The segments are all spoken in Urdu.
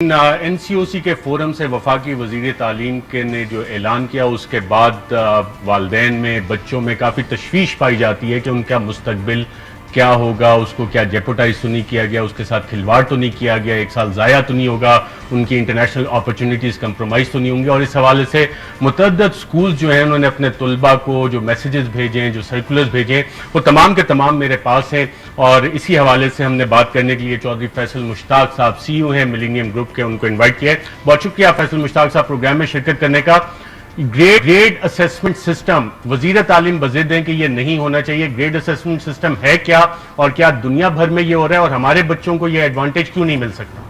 این سی او سی کے فورم سے وفاقی وزیر تعلیم کے نے جو اعلان کیا اس کے بعد والدین میں بچوں میں کافی تشویش پائی جاتی ہے کہ ان کا مستقبل کیا ہوگا، اس کو کیا جیپوٹائز تو نہیں کیا گیا، اس کے ساتھ کھلواڑ تو نہیں کیا گیا، ایک سال ضائع تو نہیں ہوگا، ان کی انٹرنیشنل اپرچونٹیز کمپرومائز تو نہیں ہوں گی. اور اس حوالے سے متعدد سکولز جو ہیں انہوں نے اپنے طلباء کو جو میسیجز بھیجے ہیں، جو سرکولرز بھیجے ہیں، وہ تمام کے تمام میرے پاس ہیں. اور اسی حوالے سے ہم نے بات کرنے کے لیے چودھری فیصل مشتاق صاحب سی او ہیں ملینیم گروپ کے، ان کو انوائٹ کیا ہے. بہت شکریہ فیصل مشتاق صاحب پروگرام میں شرکت کرنے کا. گریڈ اسیسمنٹ سسٹم، وزیر تعلیم بضد ہیں کہ یہ نہیں ہونا چاہیے. گریڈ اسیسمنٹ سسٹم ہے کیا، اور کیا دنیا بھر میں یہ ہو رہا ہے، اور ہمارے بچوں کو یہ ایڈوانٹیج کیوں نہیں مل سکتا؟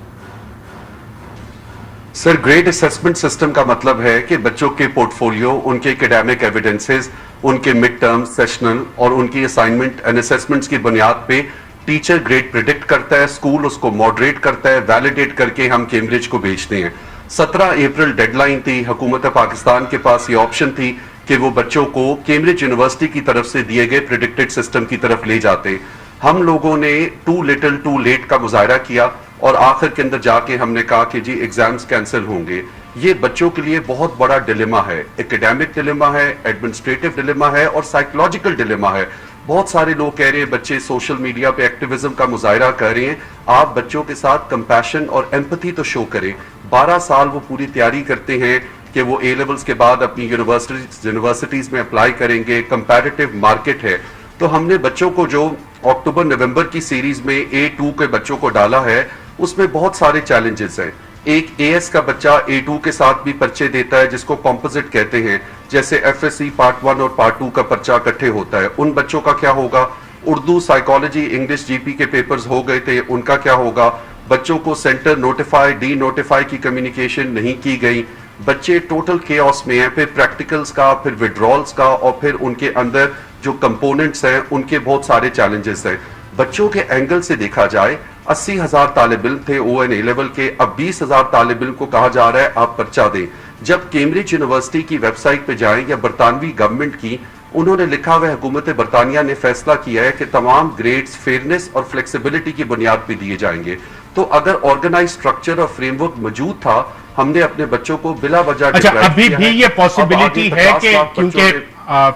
سر، گریڈ اسیسمنٹ سسٹم کا مطلب ہے کہ بچوں کے پورٹ فولیو، ان کے اکیڈیمک ایویڈنسز، ان کے مڈ ٹرم، سیشنل اور ان کی اسائنمنٹ اینڈ اسیسمنٹس کی بنیاد پہ ٹیچر گریڈ پریڈکٹ کرتا ہے، اسکول اس کو ماڈریٹ کرتا ہے، ویلیڈیٹ کر کے ہم کیمبرج کو بھیجتے ہیں. 17 اپریل ڈیڈ لائن تھی. حکومت پاکستان کے پاس یہ آپشن تھی کہ وہ بچوں کو کیمبرج یونیورسٹی کی طرف سے دیے گئے پریڈکٹڈ سسٹم کی طرف لے جاتے. ہم لوگوں نے ٹو لٹل ٹو لیٹ کا مظاہرہ کیا اور آخر کے اندر جا کے ہم نے کہا کہ جی ایگزامز کینسل ہوں گے. یہ بچوں کے لیے بہت بڑا ڈیلیما ہے، ایکیڈیمک ڈیلیما ہے، ایڈمنسٹریٹو ڈیلیما ہے اور سائیکولوجیکل ڈیلیما ہے. بہت سارے لوگ کہہ رہے ہیں بچے سوشل میڈیا پہ ایکٹیویزم کا مظاہرہ کر رہے ہیں. آپ بچوں کے ساتھ کمپیشن اور ایمپتھی تو شو کریں. 12 سال وہ پوری تیاری کرتے ہیں کہ وہ اے لیولز کے بعد اپنی یونیورسٹیز میں اپلائی کریں گے. کمپیریٹیو مارکیٹ ہے. تو ہم نے بچوں کو جو اکتوبر نومبر کی سیریز میں A2 کے بچوں کو ڈالا ہے، اس میں بہت سارے چیلنجز ہیں. ایک اے ایس کا بچہ A2 کے ساتھ بھی پرچے دیتا ہے جس کو کمپوزٹ کہتے ہیں، جیسے ایف ایس سی پارٹ 1 اور پارٹ 2 کا پرچہ اکٹھے ہوتا ہے. ان بچوں کا کیا ہوگا؟ اردو، سائیکالوجی، انگلش جی پی کے پیپرز ہو گئے تھے، ان کا کیا ہوگا؟ بچوں کو سینٹر نوٹیفائی ڈی نوٹیفائی کی کمیونیکیشن نہیں کی گئی. بچے ٹوٹل کیوس میں ہیں. پھر پریکٹیکلز کا، پھر وڈرالز کا، اور پھر ان کے اندر جو کمپوننٹس ہیں ان کے بہت سارے چیلنجز ہیں. بچوں کے اینگل سے دیکھا جائے 80,000 طالب علم تھے او این اے لیول کے، اب 20,000 طالب علم کو کہا جا رہا ہے آپ پرچہ دیں. جب کیمبرج یونیورسٹی کی ویب سائٹ پہ جائیں یا برطانوی گورنمنٹ کی، انہوں نے لکھا ہوا ہے، حکومت برطانیہ نے فیصلہ کیا ہے کہ تمام گریڈز فیئرنس اور فلیکسیبلٹی کی بنیاد پہ دیے جائیں گے. تو اگر آرگنائز سٹرکچر اور فریم ورک موجود تھا، ہم نے اپنے بچوں کو بلا وجہ ابھی بھی یہ پاسبلٹی ہے کہ کیونکہ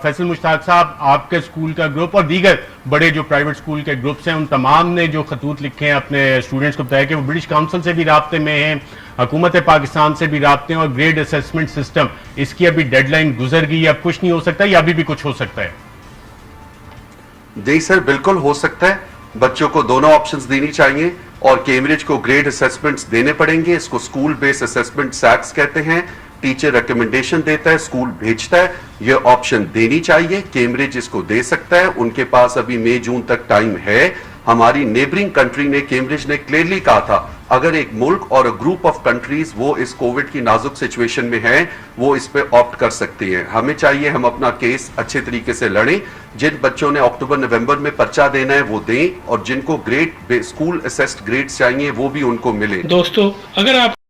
فیصل مشتاق صاحب آپ کے سکول کا گروپ اور دیگر بڑے جو پرائیویٹ سکول کے گروپس ہیں، ان تمام نے جو خطوط لکھے ہیں اپنے اسٹوڈنٹس کو بتایا کہ وہ برٹش کاؤنسل سے بھی رابطے میں ہیں، حکومت پاکستان سے بھی رابطے ہیں، اور گریڈ اسیسمنٹ سسٹم اس کی ابھی ڈیڈ لائن گزر گئی، اب کچھ نہیں ہو سکتا یا ابھی بھی کچھ ہو سکتا ہے؟ جی سر، بالکل ہو سکتا ہے. بچوں کو دونوں آپشنز دینی چاہیے اور کیمبرج کو گریڈ اسیسمنٹس دینے پڑیں گے. اس کو اسکول بیس اسیسمنٹ سیکس کہتے ہیں. ٹیچر ریکمنڈیشن دیتا ہے، اسکول بھیجتا ہے. یہ آپشن دینی چاہیے. کیمبرج اس کو دے سکتا ہے. ان کے پاس ابھی مئی جون تک ٹائم ہے. ہماری نیبرنگ کنٹری نے، کیمبرج نے کلیئرلی کہا تھا اگر ایک ملک اور گروپ آف کنٹریز وہ اس کووڈ کی نازک سچویشن میں ہیں، وہ اس پہ آپٹ کر سکتے ہیں. ہمیں چاہیے ہم اپنا کیس اچھے طریقے سے لڑیں. جن بچوں نے اکتوبر نومبر میں پرچہ دینا ہے وہ دیں، اور جن کو گریڈ اسکول اسیسڈ گریڈز چاہیے وہ بھی ان کو ملے. دوستو، اگر آپ